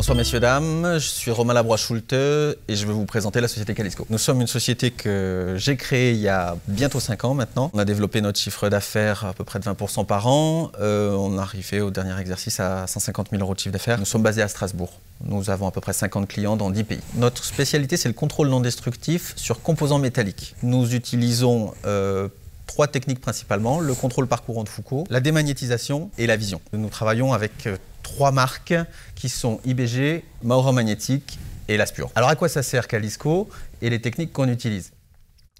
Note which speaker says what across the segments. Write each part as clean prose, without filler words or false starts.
Speaker 1: Bonsoir messieurs, dames, je suis Romain Labroix-Schulte et je vais vous présenter la société Calisco. Nous sommes une société que j'ai créée il y a bientôt 5 ans maintenant. On a développé notre chiffre d'affaires à peu près de 20% par an. On est arrivé au dernier exercice à 150 000 € de chiffre d'affaires. Nous sommes basés à Strasbourg. Nous avons à peu près 50 clients dans 10 pays. Notre spécialité, c'est le contrôle non destructif sur composants métalliques. Nous utilisons 3 techniques principalement, le contrôle par courant de Foucault, la démagnétisation et la vision. Nous travaillons avec 3 marques qui sont IBG, Mauro Magnétique et Laspure. Alors à quoi ça sert Calisco et les techniques qu'on utilise?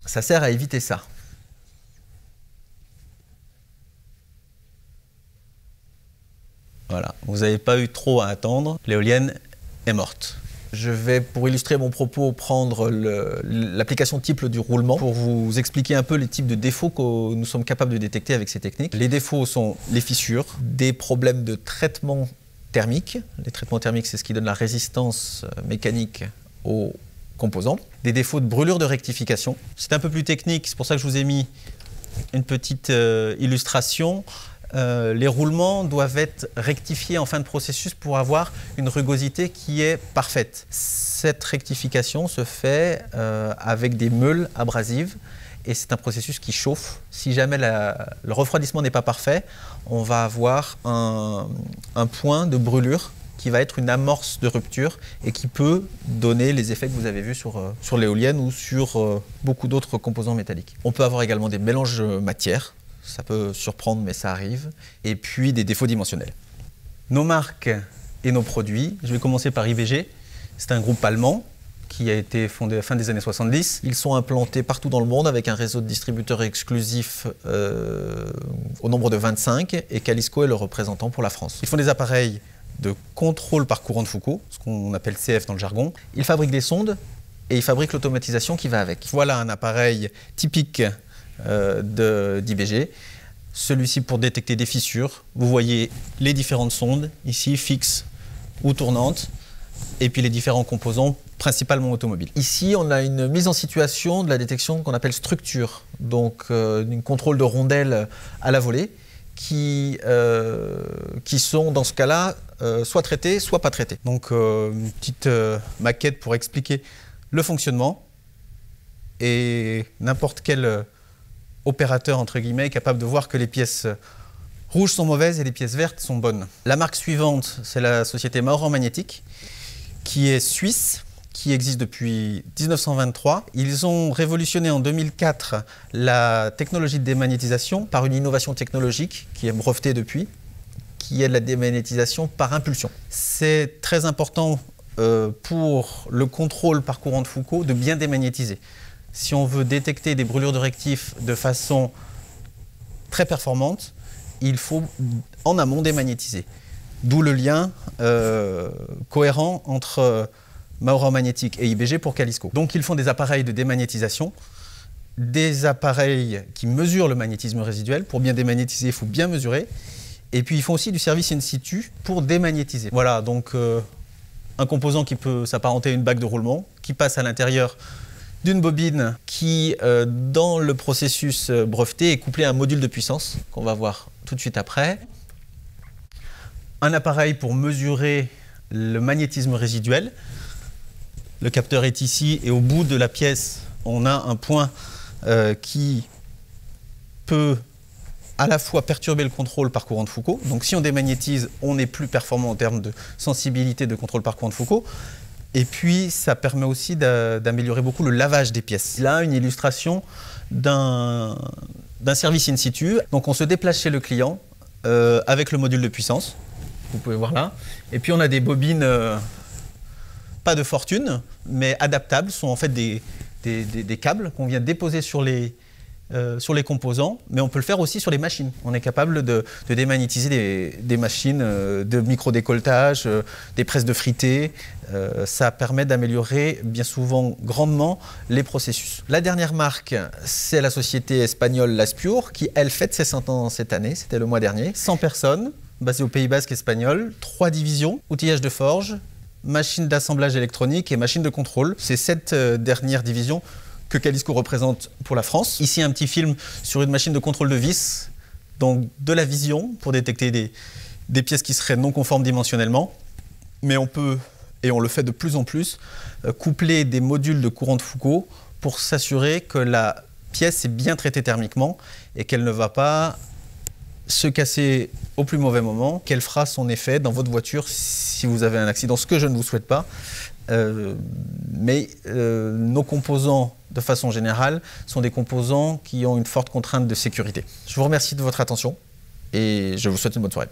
Speaker 1: Ça sert à éviter ça. Voilà, vous n'avez pas eu trop à attendre, l'éolienne est morte. Je vais, pour illustrer mon propos, prendre l'application type du roulement pour vous expliquer un peu les types de défauts que nous sommes capables de détecter avec ces techniques. Les défauts sont les fissures, des problèmes de traitement thermique. Les traitements thermiques, c'est ce qui donne la résistance mécanique aux composants. Des défauts de brûlure de rectification. C'est un peu plus technique, c'est pour ça que je vous ai mis une petite illustration. Les roulements doivent être rectifiés en fin de processus pour avoir une rugosité qui est parfaite. Cette rectification se fait avec des meules abrasives et c'est un processus qui chauffe. Si jamais le refroidissement n'est pas parfait, on va avoir un point de brûlure qui va être une amorce de rupture et qui peut donner les effets que vous avez vus sur l'éolienne ou sur beaucoup d'autres composants métalliques. On peut avoir également des mélanges matières. Ça peut surprendre, mais ça arrive. Et puis des défauts dimensionnels. Nos marques et nos produits, je vais commencer par IBG. C'est un groupe allemand qui a été fondé à la fin des années 70. Ils sont implantés partout dans le monde avec un réseau de distributeurs exclusifs au nombre de 25 et Calisco est le représentant pour la France. Ils font des appareils de contrôle par courant de Foucault, ce qu'on appelle CF dans le jargon. Ils fabriquent des sondes et ils fabriquent l'automatisation qui va avec. Voilà un appareil typique d'IBG. Celui-ci pour détecter des fissures. Vous voyez les différentes sondes, ici fixes ou tournantes, et puis les différents composants, principalement automobiles. Ici, on a une mise en situation de la détection qu'on appelle structure, donc un contrôle de rondelles à la volée, qui sont dans ce cas-là soit traitées, soit pas traitées. Donc une petite maquette pour expliquer le fonctionnement, et n'importe quel opérateur entre guillemets est capable de voir que les pièces rouges sont mauvaises et les pièces vertes sont bonnes. La marque suivante, c'est la société Mauro Magnétique, qui est suisse, qui existe depuis 1923. Ils ont révolutionné en 2004 la technologie de démagnétisation par une innovation technologique qui est brevetée depuis, qui est la démagnétisation par impulsion. C'est très important pour le contrôle par courant de Foucault de bien démagnétiser. Si on veut détecter des brûlures de rectif de façon très performante, il faut en amont démagnétiser. D'où le lien cohérent entre Mauro Magnétique et IBG pour Calisco. Donc ils font des appareils de démagnétisation, des appareils qui mesurent le magnétisme résiduel. Pour bien démagnétiser, il faut bien mesurer. Et puis ils font aussi du service in situ pour démagnétiser. Voilà, donc un composant qui peut s'apparenter à une bague de roulement, qui passe à l'intérieur d'une bobine qui, dans le processus breveté, est couplée à un module de puissance, qu'on va voir tout de suite après. Un appareil pour mesurer le magnétisme résiduel. Le capteur est ici et au bout de la pièce, on a un point qui peut à la fois perturber le contrôle par courant de Foucault. Donc si on démagnétise, on est plus performant en termes de sensibilité de contrôle par courant de Foucault. Et puis, ça permet aussi d'améliorer beaucoup le lavage des pièces. Là, une illustration d'un service in situ. Donc, on se déplace chez le client avec le module de puissance. Vous pouvez voir là. Et puis, on a des bobines, pas de fortune, mais adaptables. Ce sont en fait des câbles qu'on vient déposer sur les composants, mais on peut le faire aussi sur les machines. On est capable de démagnétiser des machines de micro-décolletage, des presses de fritées. Ça permet d'améliorer bien souvent grandement les processus. La dernière marque, c'est la société espagnole Laspure, qui elle fête ses 100 ans cette année, c'était le mois dernier. 100 personnes, basées au Pays Basque espagnol, 3 divisions, outillage de forge, machine d'assemblage électronique et machine de contrôle. C'est cette dernière division que Calisco représente pour la France. Ici, un petit film sur une machine de contrôle de vis, donc de la vision pour détecter des pièces qui seraient non conformes dimensionnellement. Mais on peut et on le fait de plus en plus, coupler des modules de courant de Foucault pour s'assurer que la pièce est bien traitée thermiquement et qu'elle ne va pas se casser au plus mauvais moment, qu'elle fera son effet dans votre voiture si vous avez un accident, ce que je ne vous souhaite pas. Mais nos composants, de façon générale, sont des composants qui ont une forte contrainte de sécurité. Je vous remercie de votre attention et je vous souhaite une bonne soirée.